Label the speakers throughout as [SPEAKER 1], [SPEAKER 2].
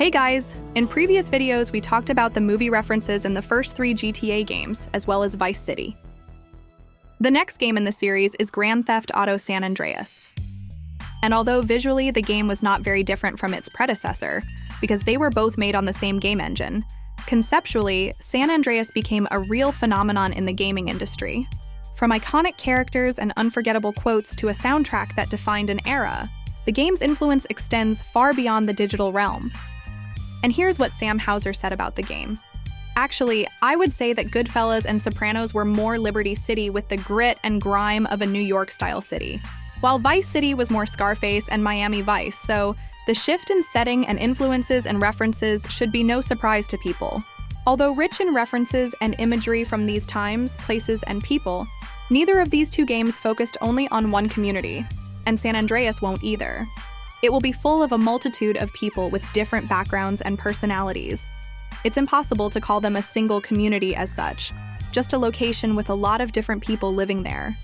[SPEAKER 1] Hey guys! In previous videos, we talked about the movie references in the first 3 GTA games, as well as Vice City. The next game in the series is Grand Theft Auto San Andreas. And although visually the game was not very different from its predecessor, because they were both made on the same game engine, conceptually, San Andreas became a real phenomenon in the gaming industry. From iconic characters and unforgettable quotes to a soundtrack that defined an era, the game's influence extends far beyond the digital realm. And here's what Sam Houser said about the game. Actually, I would say that Goodfellas and Sopranos were more Liberty City with the grit and grime of a New York-style city, while Vice City was more Scarface and Miami Vice, so the shift in setting and influences and references should be no surprise to people. Although rich in references and imagery from these times, places, and people, neither of these two games focused only on one community, and San Andreas won't either. It will be full of a multitude of people with different backgrounds and personalities. It's impossible to call them a single community as such, just a location with a lot of different people living there.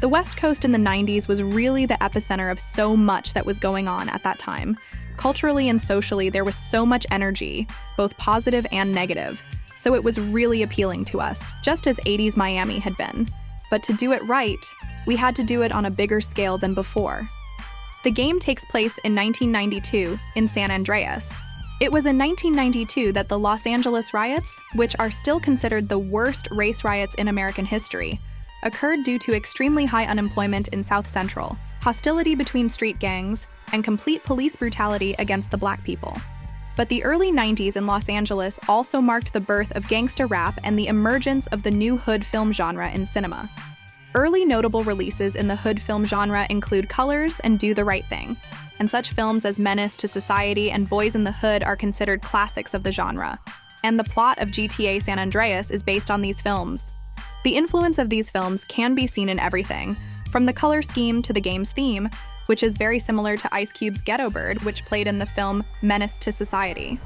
[SPEAKER 1] The West Coast in the 90s was really the epicenter of so much that was going on at that time. Culturally and socially, there was so much energy, both positive and negative, so it was really appealing to us, just as 80s Miami had been. But to do it right, we had to do it on a bigger scale than before. The game takes place in 1992 in San Andreas. It was in 1992 that the Los Angeles riots, which are still considered the worst race riots in American history, occurred due to extremely high unemployment in South Central, hostility between street gangs, and complete police brutality against the black people. But the early 90s in Los Angeles also marked the birth of gangsta rap and the emergence of the new hood film genre in cinema. Early notable releases in the hood film genre include Colors and Do the Right Thing, and such films as Menace to Society and Boys in the Hood are considered classics of the genre. And the plot of GTA San Andreas is based on these films. The influence of these films can be seen in everything, from the color scheme to the game's theme, which is very similar to Ice Cube's Ghetto Bird, which played in the film Menace to Society.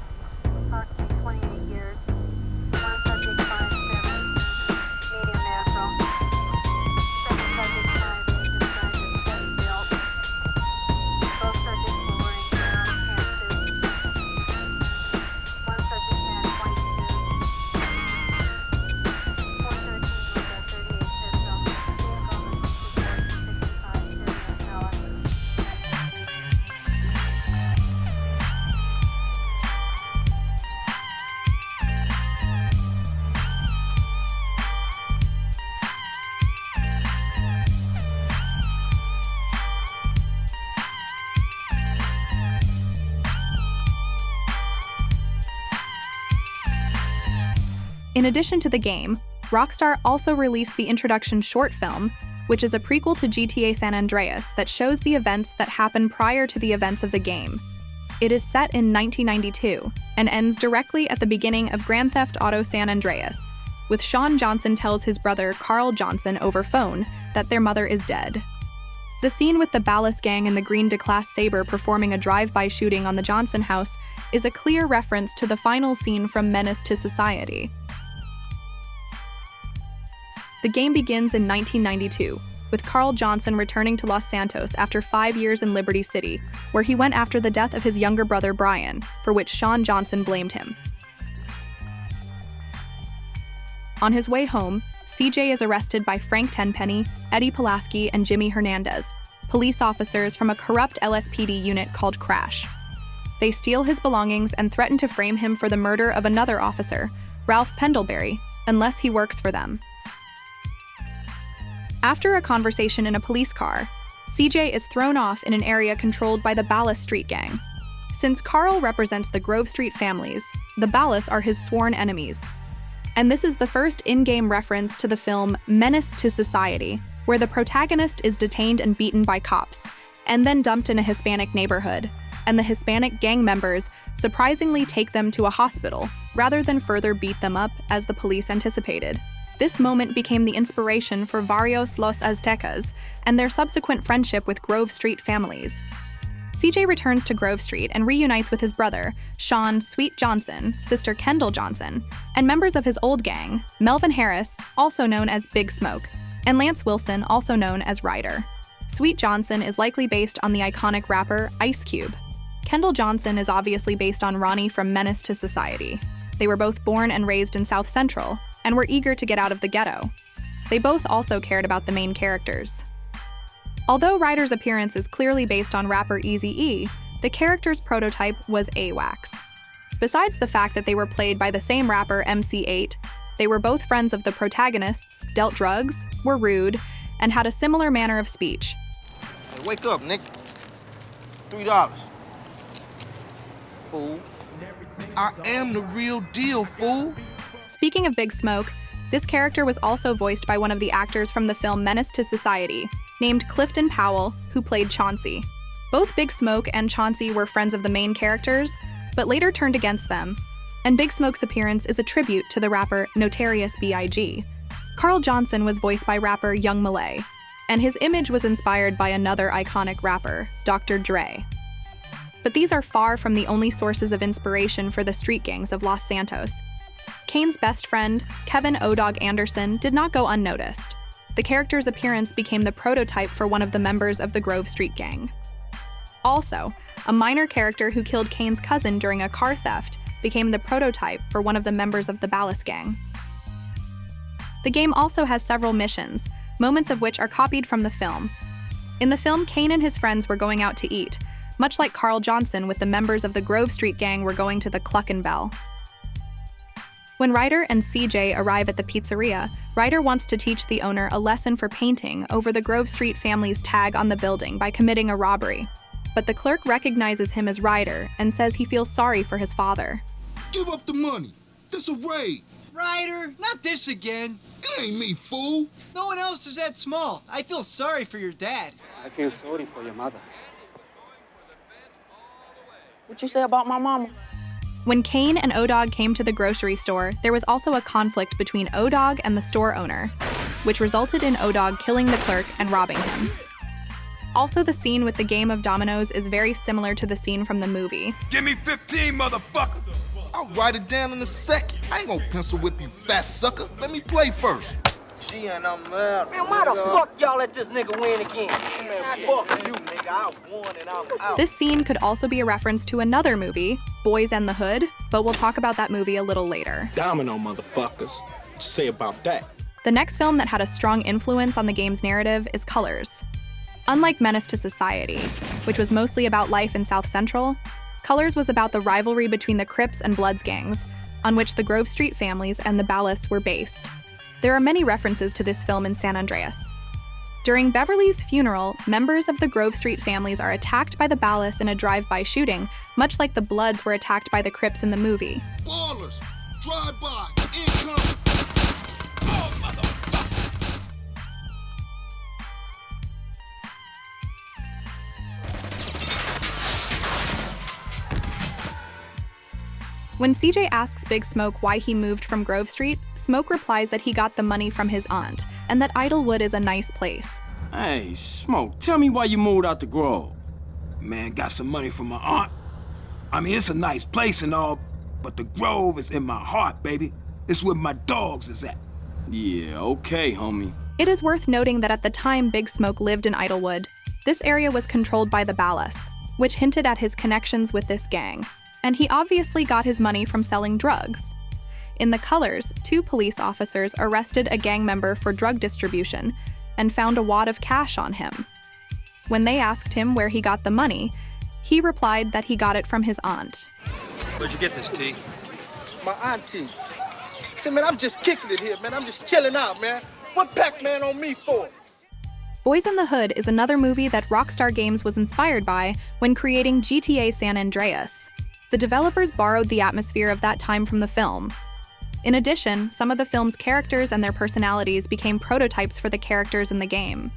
[SPEAKER 1] In addition to the game, Rockstar also released the introduction short film, which is a prequel to GTA San Andreas that shows the events that happen prior to the events of the game. It is set in 1992 and ends directly at the beginning of Grand Theft Auto San Andreas, with Sean Johnson tells his brother Carl Johnson over phone that their mother is dead. The scene with the Ballas gang and the green DeClass Sabre performing a drive-by shooting on the Johnson house is a clear reference to the final scene from Menace to Society. The game begins in 1992, with Carl Johnson returning to Los Santos after 5 years in Liberty City, where he went after the death of his younger brother Brian, for which Sean Johnson blamed him. On his way home, CJ is arrested by Frank Tenpenny, Eddie Pulaski, and Jimmy Hernandez, police officers from a corrupt LSPD unit called Crash. They steal his belongings and threaten to frame him for the murder of another officer, Ralph Pendlebury, unless he works for them. After a conversation in a police car, CJ is thrown off in an area controlled by the Ballas Street Gang. Since Carl represents the Grove Street families, the Ballas are his sworn enemies. And this is the first in-game reference to the film Menace to Society, where the protagonist is detained and beaten by cops, and then dumped in a Hispanic neighborhood, and the Hispanic gang members surprisingly take them to a hospital, rather than further beat them up as the police anticipated. This moment became the inspiration for Barrios Los Aztecas and their subsequent friendship with Grove Street families. CJ returns to Grove Street and reunites with his brother, Sean Sweet Johnson, sister Kendall Johnson, and members of his old gang, Melvin Harris, also known as Big Smoke, and Lance Wilson, also known as Ryder. Sweet Johnson is likely based on the iconic rapper Ice Cube. Kendall Johnson is obviously based on Ronnie from Menace to Society. They were both born and raised in South Central, and were eager to get out of the ghetto. They both also cared about the main characters. Although Ryder's appearance is clearly based on rapper Eazy-E, the character's prototype was AWAX. Besides the fact that they were played by the same rapper MC8, they were both friends of the protagonists, dealt drugs, were rude, and had a similar manner of speech.
[SPEAKER 2] Hey, wake up, Nick. $3. Fool. I am the real deal, fool.
[SPEAKER 1] Speaking of Big Smoke, this character was also voiced by one of the actors from the film Menace to Society, named Clifton Powell, who played Chauncey. Both Big Smoke and Chauncey were friends of the main characters, but later turned against them, and Big Smoke's appearance is a tribute to the rapper Notorious B.I.G. Carl Johnson was voiced by rapper Young Malay, and his image was inspired by another iconic rapper, Dr. Dre. But these are far from the only sources of inspiration for the street gangs of Los Santos. Kane's best friend, Kevin O-Dog Anderson, did not go unnoticed. The character's appearance became the prototype for one of the members of the Grove Street Gang. Also, a minor character who killed Kane's cousin during a car theft became the prototype for one of the members of the Ballas Gang. The game also has several missions, moments of which are copied from the film. In the film, Kane and his friends were going out to eat, much like Carl Johnson with the members of the Grove Street Gang were going to the Cluck and Bell. When Ryder and CJ arrive at the pizzeria, Ryder wants to teach the owner a lesson for painting over the Grove Street family's tag on the building by committing a robbery. But the clerk recognizes him as Ryder and says he feels sorry for his father.
[SPEAKER 3] Give up the money. This a raid.
[SPEAKER 4] Ryder, not this again.
[SPEAKER 3] It ain't me, fool.
[SPEAKER 4] No one else is that small. I feel sorry for your dad.
[SPEAKER 5] I feel sorry for your mother. What you say about my mama?
[SPEAKER 1] When Kane and O-Dog came to the grocery store, there was also a conflict between O-Dog and the store owner, which resulted in O-Dog killing the clerk and robbing him. Also, the scene with the game of dominoes is very similar to the scene from the movie.
[SPEAKER 3] Give me 15, motherfucker. I'll write it down in a second. I ain't gonna pencil whip you, fat sucker. Let me play first.
[SPEAKER 2] She and I'm out.
[SPEAKER 5] Man, why the fuck y'all let this nigga win again?
[SPEAKER 2] Man, fuck you, nigga. I won and I'm out.
[SPEAKER 1] This scene could also be a reference to another movie, Boys and the Hood, but we'll talk about that movie a little later.
[SPEAKER 6] Domino, motherfuckers. What you say about that?
[SPEAKER 1] The next film that had a strong influence on the game's narrative is Colors. Unlike Menace to Society, which was mostly about life in South Central, Colors was about the rivalry between the Crips and Bloods gangs, on which the Grove Street families and the Ballas were based. There are many references to this film in San Andreas. During Beverly's funeral, members of the Grove Street families are attacked by the Ballas in a drive-by shooting, much like the Bloods were attacked by the Crips in the movie.
[SPEAKER 3] Ballers, drive-by, incoming. Oh, motherfucker.
[SPEAKER 1] When CJ asks Big Smoke why he moved from Grove Street, Smoke replies that he got the money from his aunt, and that Idlewood is a nice place.
[SPEAKER 7] Hey, Smoke, tell me why you moved out the Grove. Man, got some money from my aunt. I mean, it's a nice place and all, but the Grove is in my heart, baby. It's where my dogs is at.
[SPEAKER 5] Yeah, okay, homie.
[SPEAKER 1] It is worth noting that at the time Big Smoke lived in Idlewood, this area was controlled by the Ballas, which hinted at his connections with this gang. And he obviously got his money from selling drugs. In the Colors, 2 police officers arrested a gang member for drug distribution and found a wad of cash on him. When they asked him where he got the money, he replied that he got it from his aunt.
[SPEAKER 8] Where'd you get this, T?
[SPEAKER 3] My auntie. See, man, I'm just kicking it here, man. I'm just chilling out, man. What Pac-Man on me for?
[SPEAKER 1] Boys in the Hood is another movie that Rockstar Games was inspired by when creating GTA San Andreas. The developers borrowed the atmosphere of that time from the film. In addition, some of the film's characters and their personalities became prototypes for the characters in the game.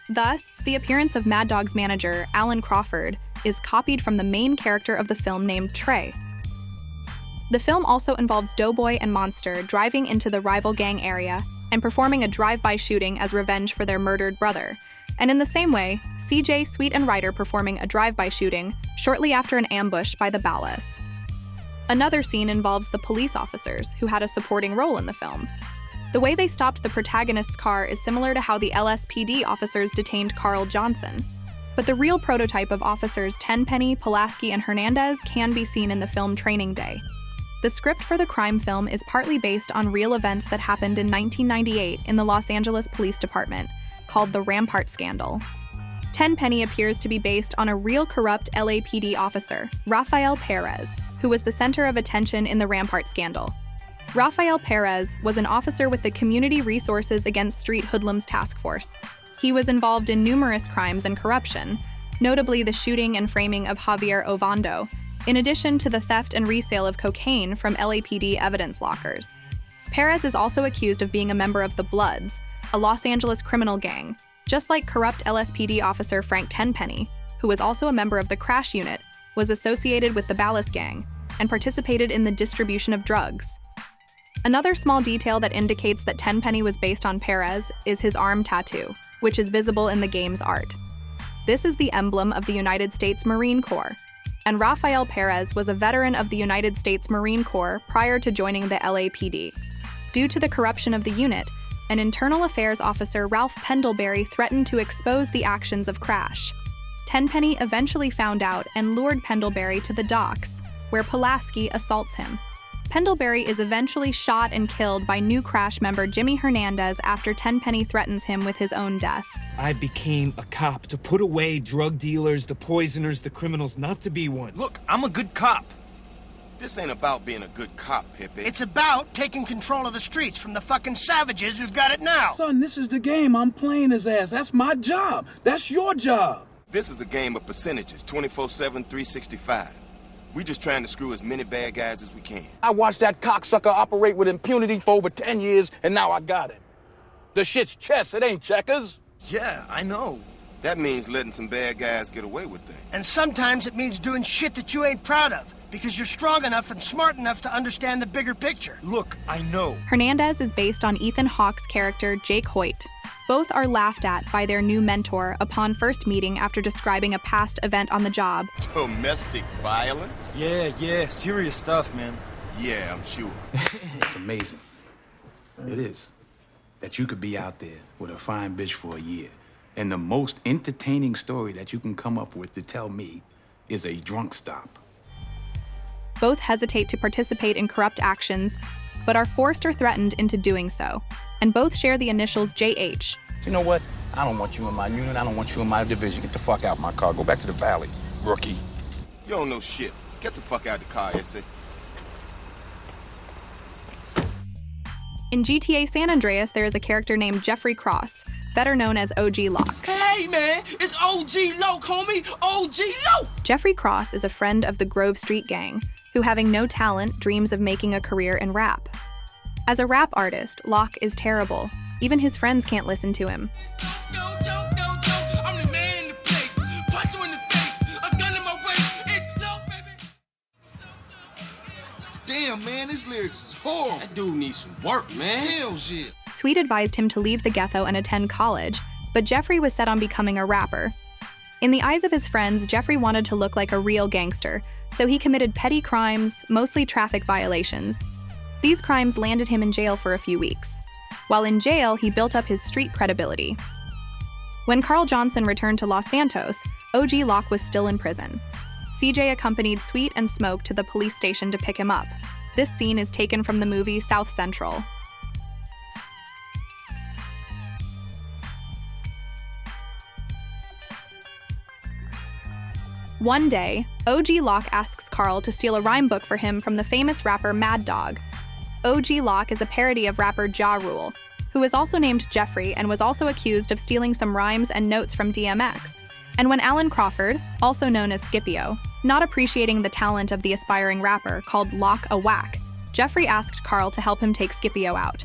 [SPEAKER 1] Thus, the appearance of Mad Dog's manager, Alan Crawford, is copied from the main character of the film named Trey. The film also involves Doughboy and Monster driving into the rival gang area and performing a drive-by shooting as revenge for their murdered brother, and in the same way, CJ, Sweet, and Ryder performing a drive-by shooting shortly after an ambush by the Ballas. Another scene involves the police officers, who had a supporting role in the film. The way they stopped the protagonist's car is similar to how the LSPD officers detained Carl Johnson. But the real prototype of officers Tenpenny, Pulaski, and Hernandez can be seen in the film Training Day. The script for the crime film is partly based on real events that happened in 1998 in the Los Angeles Police Department, called the Rampart Scandal. Tenpenny appears to be based on a real corrupt LAPD officer, Rafael Perez, who was the center of attention in the Rampart Scandal. Rafael Perez was an officer with the Community Resources Against Street Hoodlums Task Force. He was involved in numerous crimes and corruption, notably the shooting and framing of Javier Ovando, in addition to the theft and resale of cocaine from LAPD evidence lockers. Perez is also accused of being a member of the Bloods, a Los Angeles criminal gang, just like corrupt LSPD officer Frank Tenpenny, who was also a member of the Crash Unit, was associated with the Ballas gang, and participated in the distribution of drugs. Another small detail that indicates that Tenpenny was based on Perez is his arm tattoo, which is visible in the game's art. This is the emblem of the United States Marine Corps, and Rafael Perez was a veteran of the United States Marine Corps prior to joining the LAPD. Due to the corruption of the unit, an internal affairs officer, Ralph Pendlebury, threatened to expose the actions of Crash. Tenpenny eventually found out and lured Pendlebury to the docks, where Pulaski assaults him. Pendlebury is eventually shot and killed by new Crash member Jimmy Hernandez after Tenpenny threatens him with his own death.
[SPEAKER 9] I became a cop to put away drug dealers, the poisoners, the criminals, not to be one.
[SPEAKER 8] Look, I'm a good cop.
[SPEAKER 2] This ain't about being a good cop, Pippi.
[SPEAKER 3] It's about taking control of the streets from the fucking savages who've got it now.
[SPEAKER 10] Son, this is the game. I'm playing his ass. That's my job. That's your job.
[SPEAKER 2] This is a game of percentages, 24/7, 365. We just trying to screw as many bad guys as we can.
[SPEAKER 10] I watched that cocksucker operate with impunity for over 10 years, and now I got him. The shit's chess, it ain't checkers.
[SPEAKER 8] Yeah, I know.
[SPEAKER 2] That means letting some bad guys get away with things.
[SPEAKER 3] And sometimes it means doing shit that you ain't proud of, because you're strong enough and smart enough to understand the bigger picture.
[SPEAKER 8] Look, I know.
[SPEAKER 1] Hernandez is based on Ethan Hawke's character, Jake Hoyt. Both are laughed at by their new mentor upon first meeting after describing a past event on the job.
[SPEAKER 2] Domestic violence?
[SPEAKER 8] Yeah, serious stuff, man.
[SPEAKER 2] Yeah, I'm sure.
[SPEAKER 11] It's amazing. It is. That you could be out there with a fine bitch for a year, and the most entertaining story that you can come up with to tell me is a drunk stop.
[SPEAKER 1] Both hesitate to participate in corrupt actions, but are forced or threatened into doing so, and both share the initials JH.
[SPEAKER 11] You know what? I don't want you in my unit. I don't want you in my division. Get the fuck out my car. Go back to the valley, rookie.
[SPEAKER 2] You don't know shit. Get the fuck out of the car, Issy.
[SPEAKER 1] In GTA San Andreas, there is a character named Jeffrey Cross, better known as OG Locke.
[SPEAKER 3] Hey, man, it's OG Loke, homie. OG Loke.
[SPEAKER 1] Jeffrey Cross is a friend of the Grove Street Gang, who, having no talent, dreams of making a career in rap. As a rap artist, Locke is terrible. Even his friends can't listen to him.
[SPEAKER 3] I'm the man in the place. Punch you in the face. A gun in my waist. It's Loke, baby.
[SPEAKER 2] Damn, man, this lyrics is horrible.
[SPEAKER 5] That dude needs some work, man.
[SPEAKER 2] Hell shit.
[SPEAKER 1] Sweet advised him to leave the ghetto and attend college, but Jeffrey was set on becoming a rapper. In the eyes of his friends, Jeffrey wanted to look like a real gangster, so he committed petty crimes, mostly traffic violations. These crimes landed him in jail for a few weeks. While in jail, he built up his street credibility. When Carl Johnson returned to Los Santos, OG Locke was still in prison. CJ accompanied Sweet and Smoke to the police station to pick him up. This scene is taken from the movie South Central. One day, OG Locke asks Carl to steal a rhyme book for him from the famous rapper Mad Dog. OG Locke is a parody of rapper Ja Rule, who is also named Jeffrey and was also accused of stealing some rhymes and notes from DMX. And when Alan Crawford, also known as Scipio, not appreciating the talent of the aspiring rapper, called Locke a whack, Jeffrey asked Carl to help him take Scipio out.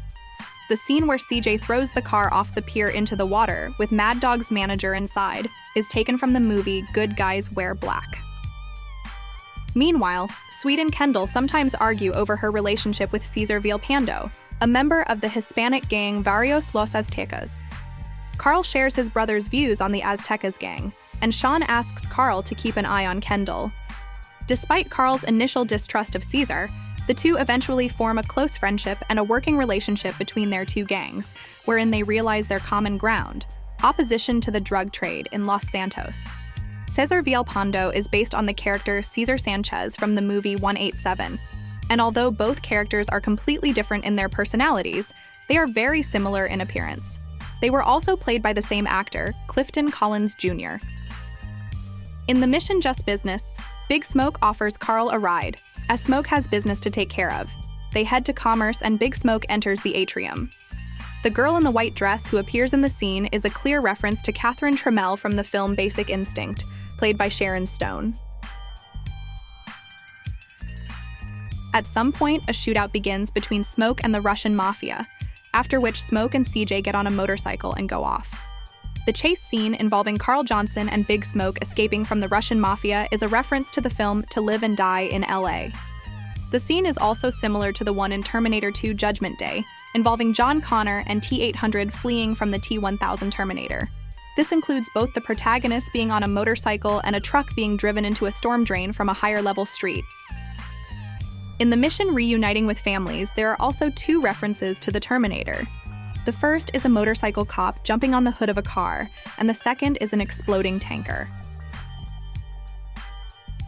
[SPEAKER 1] The scene where CJ throws the car off the pier into the water, with Mad Dog's manager inside, is taken from the movie Good Guys Wear Black. Meanwhile, Sweet and Kendall sometimes argue over her relationship with Cesar Villalpando, a member of the Hispanic gang Varios Los Aztecas. Carl shares his brother's views on the Aztecas gang, and Sean asks Carl to keep an eye on Kendall. Despite Carl's initial distrust of Cesar, the two eventually form a close friendship and a working relationship between their two gangs, wherein they realize their common ground: opposition to the drug trade in Los Santos. Cesar Villalpando is based on the character Cesar Sanchez from the movie 187, and although both characters are completely different in their personalities, they are very similar in appearance. They were also played by the same actor, Clifton Collins Jr. In the mission Just Business, Big Smoke offers Carl a ride, as Smoke has business to take care of. They head to Commerce and Big Smoke enters the atrium. The girl in the white dress who appears in the scene is a clear reference to Catherine Trammell from the film Basic Instinct, played by Sharon Stone. At some point, a shootout begins between Smoke and the Russian mafia, after which Smoke and CJ get on a motorcycle and go off. The chase scene involving Carl Johnson and Big Smoke escaping from the Russian mafia is a reference to the film To Live and Die in LA. The scene is also similar to the one in Terminator 2 Judgment Day, involving John Connor and T-800 fleeing from the T-1000 Terminator. This includes both the protagonist being on a motorcycle and a truck being driven into a storm drain from a higher-level street. In the mission Reuniting with Families, there are also two references to the Terminator. The first is a motorcycle cop jumping on the hood of a car, and the second is an exploding tanker.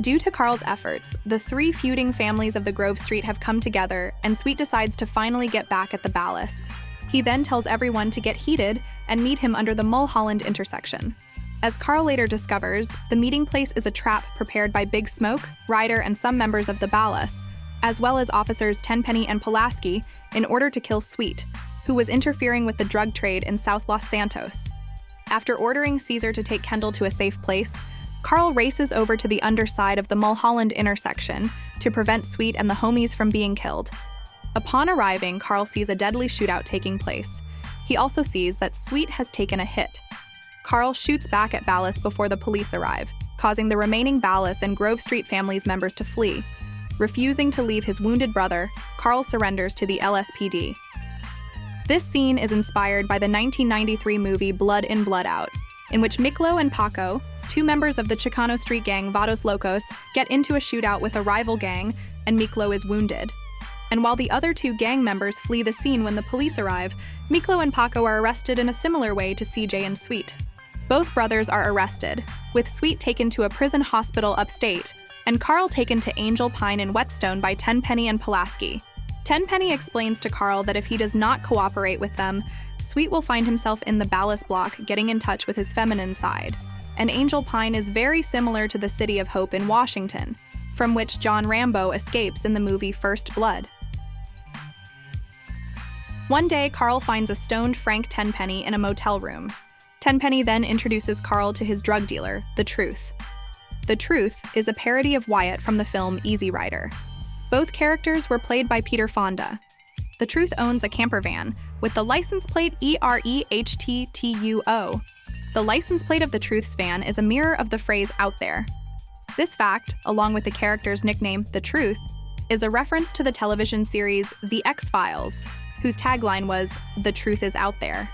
[SPEAKER 1] Due to Carl's efforts, the three feuding families of the Grove Street have come together, and Sweet decides to finally get back at the Ballas. He then tells everyone to get heated and meet him under the Mulholland intersection. As Carl later discovers, the meeting place is a trap prepared by Big Smoke, Ryder, and some members of the Ballas, as well as officers Tenpenny and Pulaski, in order to kill Sweet, who was interfering with the drug trade in South Los Santos. After ordering Caesar to take Kendall to a safe place, Carl races over to the underside of the Mulholland intersection to prevent Sweet and the homies from being killed. Upon arriving, Carl sees a deadly shootout taking place. He also sees that Sweet has taken a hit. Carl shoots back at Ballas before the police arrive, causing the remaining Ballas and Grove Street families members to flee. Refusing to leave his wounded brother, Carl surrenders to the LSPD. This scene is inspired by the 1993 movie Blood In, Blood Out, in which Miklo and Paco, two members of the Chicano street gang Vados Locos, get into a shootout with a rival gang, and Miklo is wounded. And while the other two gang members flee the scene when the police arrive, Miklo and Paco are arrested in a similar way to CJ and Sweet. Both brothers are arrested, with Sweet taken to a prison hospital upstate, and Carl taken to Angel Pine in Whetstone by Tenpenny and Pulaski. Tenpenny explains to Carl that if he does not cooperate with them, Sweet will find himself in the Ballas block getting in touch with his feminine side. And Angel Pine is very similar to the City of Hope in Washington, from which John Rambo escapes in the movie First Blood. One day, Carl finds a stoned Frank Tenpenny in a motel room. Tenpenny then introduces Carl to his drug dealer, The Truth. The Truth is a parody of Wyatt from the film Easy Rider. Both characters were played by Peter Fonda. The Truth owns a camper van with the license plate EREHTTUO. The license plate of the Truth's van is a mirror of the phrase out there. This fact, along with the character's nickname, The Truth, is a reference to the television series The X-Files, whose tagline was, "The truth is out there."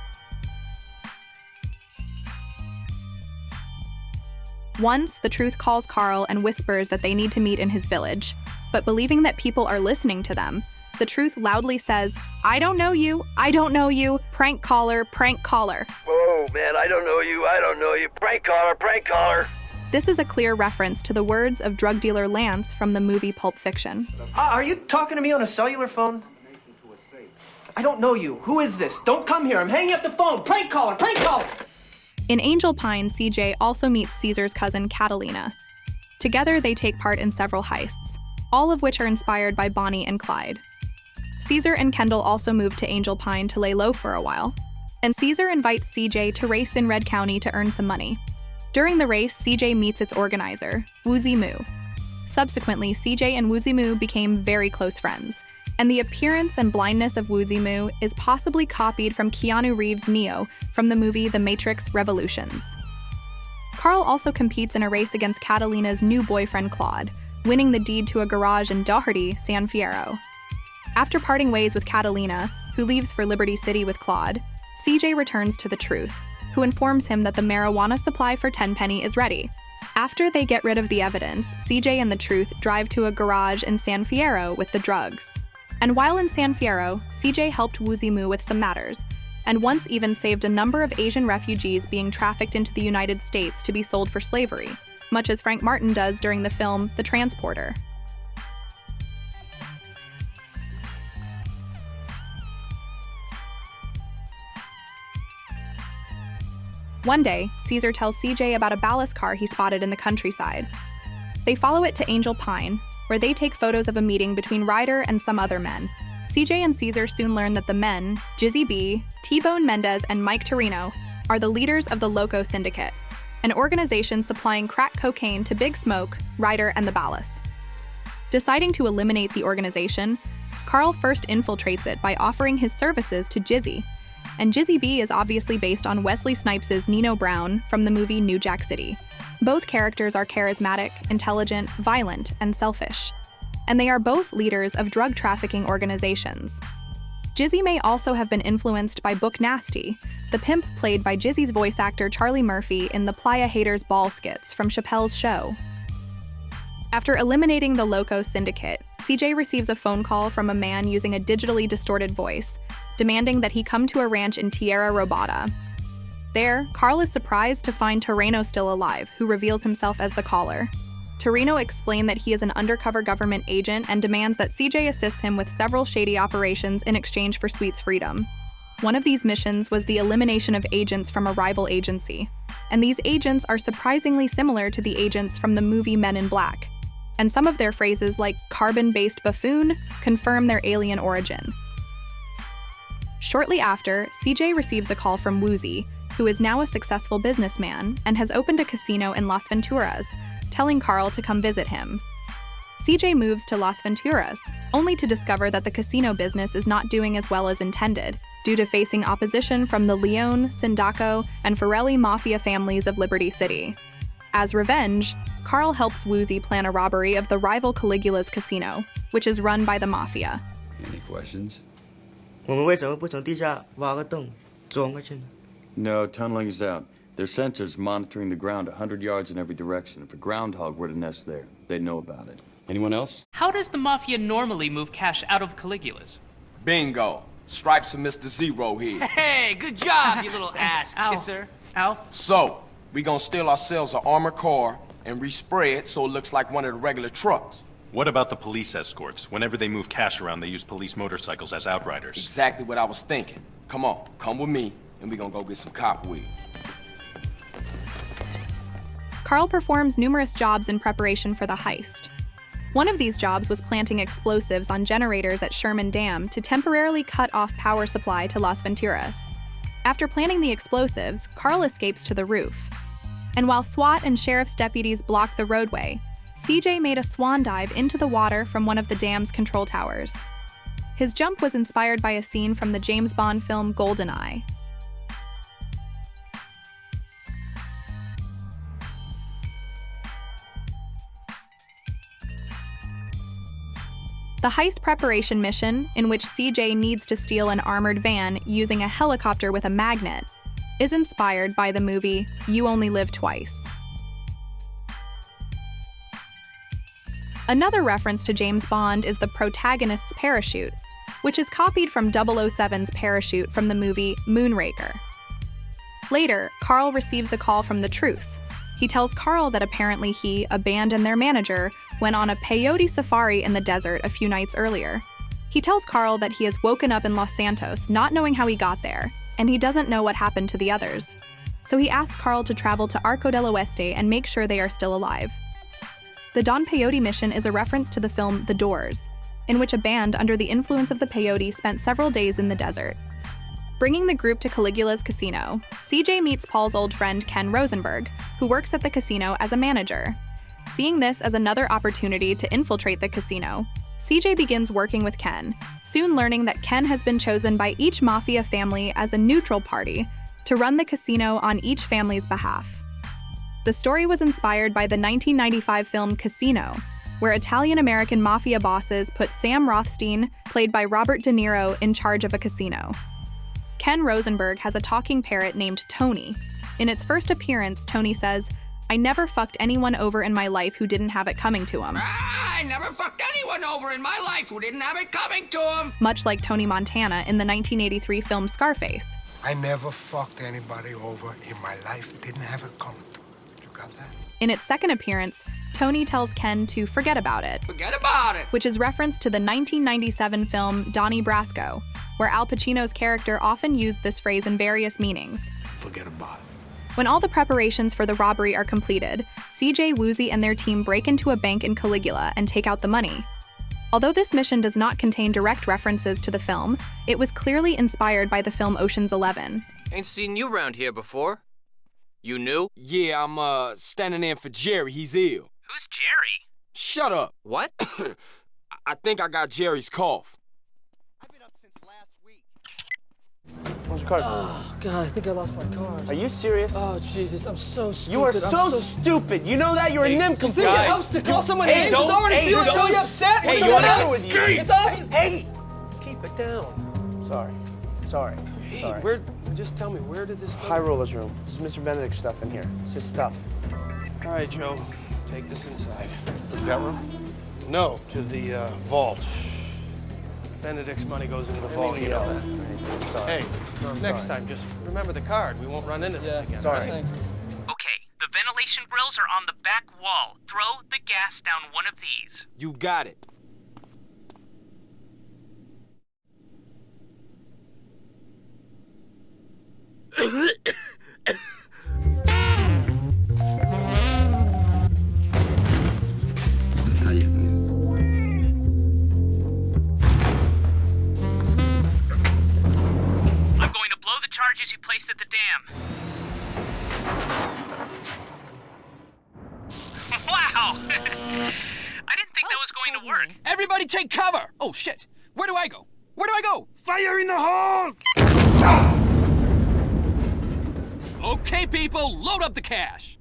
[SPEAKER 1] Once, The Truth calls Carl and whispers that they need to meet in his village, but believing that people are listening to them, The Truth loudly says, "I don't know you, I don't know you, prank caller, prank caller."
[SPEAKER 12] Whoa, man, I don't know you, prank caller, prank caller.
[SPEAKER 1] This is a clear reference to the words of drug dealer Lance from the movie Pulp Fiction.
[SPEAKER 4] Are you talking to me on a cellular phone? I don't know you. Who is this? Don't come here. I'm hanging up the phone. Prank caller, prank caller.
[SPEAKER 1] In Angel Pine, CJ also meets Caesar's cousin, Catalina. Together, they take part in several heists, all of which are inspired by Bonnie and Clyde. Caesar and Kendall also move to Angel Pine to lay low for a while, and Caesar invites CJ to race in Red County to earn some money. During the race, CJ meets its organizer, Woozy Moo. Subsequently, CJ and Woozy Moo became very close friends, and the appearance and blindness of Woozy Moo is possibly copied from Keanu Reeves' Neo from the movie The Matrix Revolutions. Carl also competes in a race against Catalina's new boyfriend Claude, winning the deed to a garage in Doherty, San Fierro. After parting ways with Catalina, who leaves for Liberty City with Claude, CJ returns to The Truth, who informs him that the marijuana supply for Tenpenny is ready. After they get rid of the evidence, CJ and The Truth drive to a garage in San Fierro with the drugs. And while in San Fierro, CJ helped Woozy Moo with some matters, and once even saved a number of Asian refugees being trafficked into the United States to be sold for slavery. much as Frank Martin does during the film The Transporter. One day, Caesar tells CJ about a ballast car he spotted in the countryside. They follow it to Angel Pine, where they take photos of a meeting between Ryder and some other men. CJ and Caesar soon learn that the men, Jizzy B, T-Bone Mendez, and Mike Torino, are the leaders of the Loco Syndicate, an organization supplying crack cocaine to Big Smoke, Ryder, and the Ballas. Deciding to eliminate the organization, Carl first infiltrates it by offering his services to Jizzy, and Jizzy B is obviously based on Wesley Snipes' Nino Brown from the movie New Jack City. Both characters are charismatic, intelligent, violent, and selfish, and they are both leaders of drug trafficking organizations. Jizzy may also have been influenced by Book Nasty, the pimp played by Jizzy's voice actor Charlie Murphy in the Playa Haters Ball skits from Chappelle's Show. After eliminating the Loco Syndicate, CJ receives a phone call from a man using a digitally distorted voice, demanding that he come to a ranch in Tierra Robada. There, Carl is surprised to find Torino still alive, who reveals himself as the caller. Torino explains that he is an undercover government agent and demands that CJ assists him with several shady operations in exchange for Sweet's freedom. One of these missions was the elimination of agents from a rival agency, and these agents are surprisingly similar to the agents from the movie Men in Black, and some of their phrases like carbon-based buffoon confirm their alien origin. Shortly after, CJ receives a call from Woozy, who is now a successful businessman and has opened a casino in Las Venturas, telling Carl to come visit him. CJ moves to Las Venturas, only to discover that the casino business is not doing as well as intended, due to facing opposition from the Leone, Sindaco, and Forelli mafia families of Liberty City. As revenge, Carl helps Woozy plan a robbery of the rival Caligula's casino, which is run by the mafia.
[SPEAKER 13] Any questions?
[SPEAKER 14] 我们为什么不从地下挖个洞钻过去呢?
[SPEAKER 13] No, tunneling is out. There's sensors monitoring the ground 100 yards in every direction. If a groundhog were to nest there, they'd know about it. Anyone else?
[SPEAKER 15] How does the Mafia normally move cash out of Caligula's?
[SPEAKER 5] Bingo. Stripes for Mr. Zero here.
[SPEAKER 16] Hey, good job, you little ass kisser.
[SPEAKER 15] Ow.
[SPEAKER 5] So, we gonna steal ourselves an armored car and respray it so it looks like one of the regular trucks.
[SPEAKER 17] What about the police escorts? Whenever they move cash around, they use police motorcycles as outriders.
[SPEAKER 5] Exactly what I was thinking. Come on, come with me, and we gonna go get some cop weed.
[SPEAKER 1] Carl performs numerous jobs in preparation for the heist. One of these jobs was planting explosives on generators at Sherman Dam to temporarily cut off power supply to Las Venturas. After planting the explosives, Carl escapes to the roof. And while SWAT and sheriff's deputies block the roadway, CJ made a swan dive into the water from one of the dam's control towers. His jump was inspired by a scene from the James Bond film GoldenEye. The heist preparation mission, in which CJ needs to steal an armored van using a helicopter with a magnet, is inspired by the movie You Only Live Twice. Another reference to James Bond is the protagonist's parachute, which is copied from 007's parachute from the movie Moonraker. Later, Carl receives a call from The Truth. He tells Carl that apparently he, a band, and their manager went on a peyote safari in the desert a few nights earlier. He tells Carl that he has woken up in Los Santos not knowing how he got there, and he doesn't know what happened to the others. So he asks Carl to travel to Arco del Oeste and make sure they are still alive. The Don Peyote mission is a reference to the film The Doors, in which a band under the influence of the peyote spent several days in the desert. Bringing the group to Caligula's casino, CJ meets Paul's old friend Ken Rosenberg, who works at the casino as a manager. Seeing this as another opportunity to infiltrate the casino, CJ begins working with Ken, soon learning that Ken has been chosen by each mafia family as a neutral party to run the casino on each family's behalf. The story was inspired by the 1995 film Casino, where Italian-American mafia bosses put Sam Rothstein, played by Robert De Niro, in charge of a casino. Ken Rosenberg has a talking parrot named Tony. In its first appearance, Tony says, "I never fucked anyone over in my life who didn't have it coming to him."
[SPEAKER 16] I never fucked anyone over in my life who didn't have it coming to him.
[SPEAKER 1] Much like Tony Montana in the 1983 film Scarface.
[SPEAKER 3] I never fucked anybody over in my life, didn't have it coming to me. You got that?
[SPEAKER 1] In its second appearance, Tony tells Ken to forget about it.
[SPEAKER 16] Forget about it.
[SPEAKER 1] Which is reference to the 1997 film Donnie Brasco, where Al Pacino's character often used this phrase in various meanings.
[SPEAKER 11] Forget about it.
[SPEAKER 1] When all the preparations for the robbery are completed, CJ, Woozie, and their team break into a bank in Caligula and take out the money. Although this mission does not contain direct references to the film, it was clearly inspired by the film Ocean's 11.
[SPEAKER 18] Ain't seen you around here before. You new?
[SPEAKER 5] Yeah, I'm standing in for Jerry. He's ill.
[SPEAKER 18] Who's Jerry?
[SPEAKER 5] Shut up.
[SPEAKER 18] What?
[SPEAKER 5] I think I got Jerry's cough.
[SPEAKER 19] Where's your card?
[SPEAKER 4] Oh, God, I think I lost my card.
[SPEAKER 19] Are you serious?
[SPEAKER 4] Oh, Jesus, I'm so stupid.
[SPEAKER 19] You are so stupid. You know that? You're a nincompoop.
[SPEAKER 4] You think it helps to call someone names? It's already feeling so upset.
[SPEAKER 19] Hey,
[SPEAKER 4] What's
[SPEAKER 19] you
[SPEAKER 4] the matter
[SPEAKER 19] with you?
[SPEAKER 4] It's obvious.
[SPEAKER 19] Hey, keep it down. Sorry.
[SPEAKER 20] Hey, just tell me, where did this go?
[SPEAKER 19] High Roller's room. This is Mr. Benedict's stuff in here. It's his stuff.
[SPEAKER 20] All right, Joe, take this inside.
[SPEAKER 19] The vet room?
[SPEAKER 20] No, to the vault. Benedict's money goes into the vault, you know that.
[SPEAKER 19] I'm sorry.
[SPEAKER 20] Hey, next time, just remember the card. We won't run into this again.
[SPEAKER 19] Sorry.
[SPEAKER 20] Right?
[SPEAKER 4] Thanks.
[SPEAKER 15] Okay, the ventilation grills are on the back wall. Throw the gas down one of these.
[SPEAKER 5] You got it.
[SPEAKER 15] I'm going to blow the charges you placed at the dam. Wow! I didn't think that was going to work.
[SPEAKER 10] Everybody take cover! Oh, shit. Where do I go? Where do I go? Fire in the hole! Okay, people, load up the cash.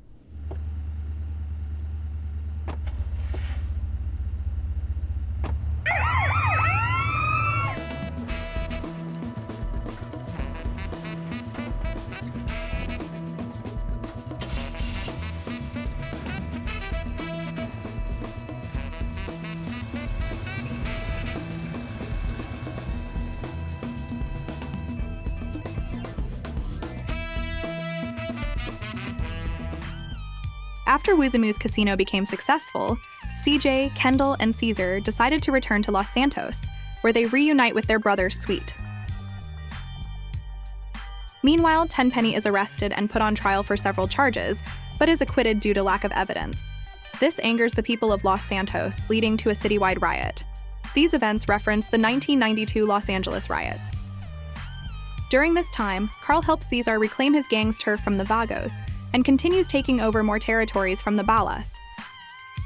[SPEAKER 1] After Wuzamu's casino became successful, CJ, Kendall, and Caesar decided to return to Los Santos, where they reunite with their brother, Sweet. Meanwhile, Tenpenny is arrested and put on trial for several charges, but is acquitted due to lack of evidence. This angers the people of Los Santos, leading to a citywide riot. These events reference the 1992 Los Angeles riots. During this time, Carl helps Caesar reclaim his gang's turf from the Vagos, and continues taking over more territories from the Balas.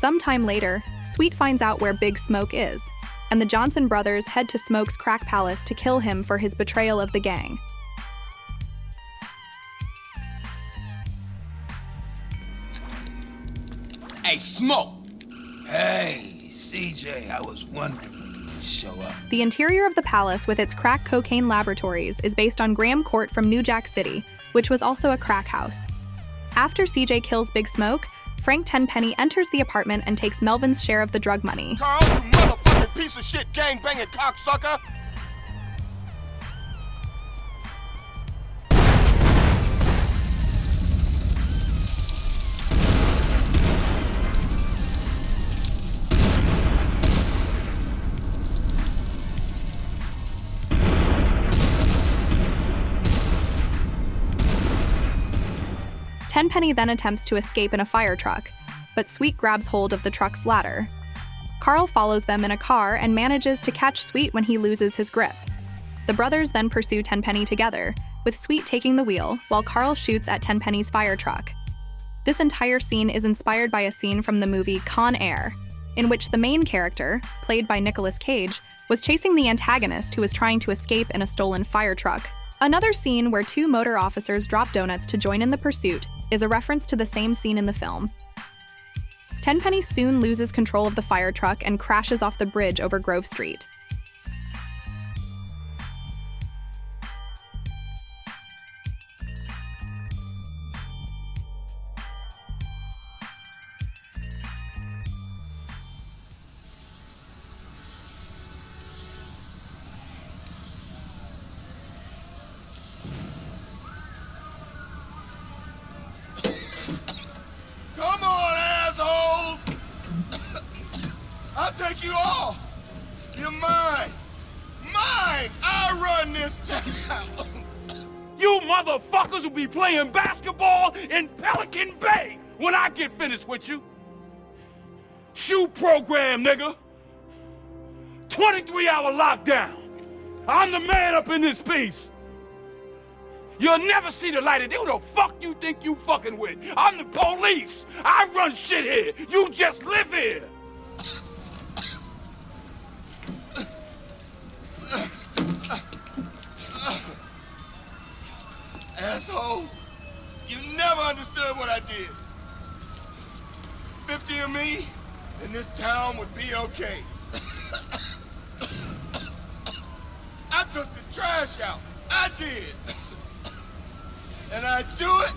[SPEAKER 1] Sometime later, Sweet finds out where Big Smoke is, and the Johnson brothers head to Smoke's crack palace to kill him for his betrayal of the gang.
[SPEAKER 10] Hey, Smoke!
[SPEAKER 21] Hey, CJ, I was wondering when you would show up.
[SPEAKER 1] The interior of the palace with its crack cocaine laboratories is based on Graham Court from New Jack City, which was also a crack house. After CJ kills Big Smoke, Frank Tenpenny enters the apartment and takes Melvin's share of the drug money.
[SPEAKER 2] Carl, you motherfucking piece of shit gang-banging cocksucker!
[SPEAKER 1] Tenpenny then attempts to escape in a fire truck, but Sweet grabs hold of the truck's ladder. Carl follows them in a car and manages to catch Sweet when he loses his grip. The brothers then pursue Tenpenny together, with Sweet taking the wheel while Carl shoots at Tenpenny's fire truck. This entire scene is inspired by a scene from the movie Con Air, in which the main character, played by Nicolas Cage, was chasing the antagonist who was trying to escape in a stolen fire truck. Another scene where two motor officers drop donuts to join in the pursuit is a reference to the same scene in the film. Tenpenny soon loses control of the fire truck and crashes off the bridge over Grove Street.
[SPEAKER 2] Come on! Fuck you all! You're mine! Mine! I run this town!
[SPEAKER 10] You motherfuckers will be playing basketball in Pelican Bay when I get finished with you. Shoot program, nigga. 23-hour lockdown. I'm the man up in this piece. You'll never see the light of day. Who the fuck you think you fucking with? I'm the police. I run shit here. You just live here.
[SPEAKER 2] Assholes. You never understood what I did. 50 of me, and this town would be okay. I took the trash out. I did. And I do it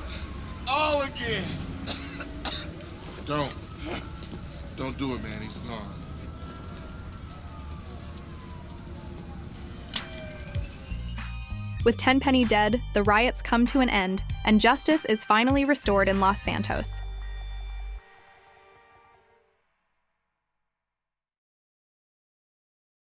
[SPEAKER 2] all again.
[SPEAKER 6] Don't do it, man. He's gone.
[SPEAKER 1] With Tenpenny dead, the riots come to an end, and justice is finally restored in Los Santos.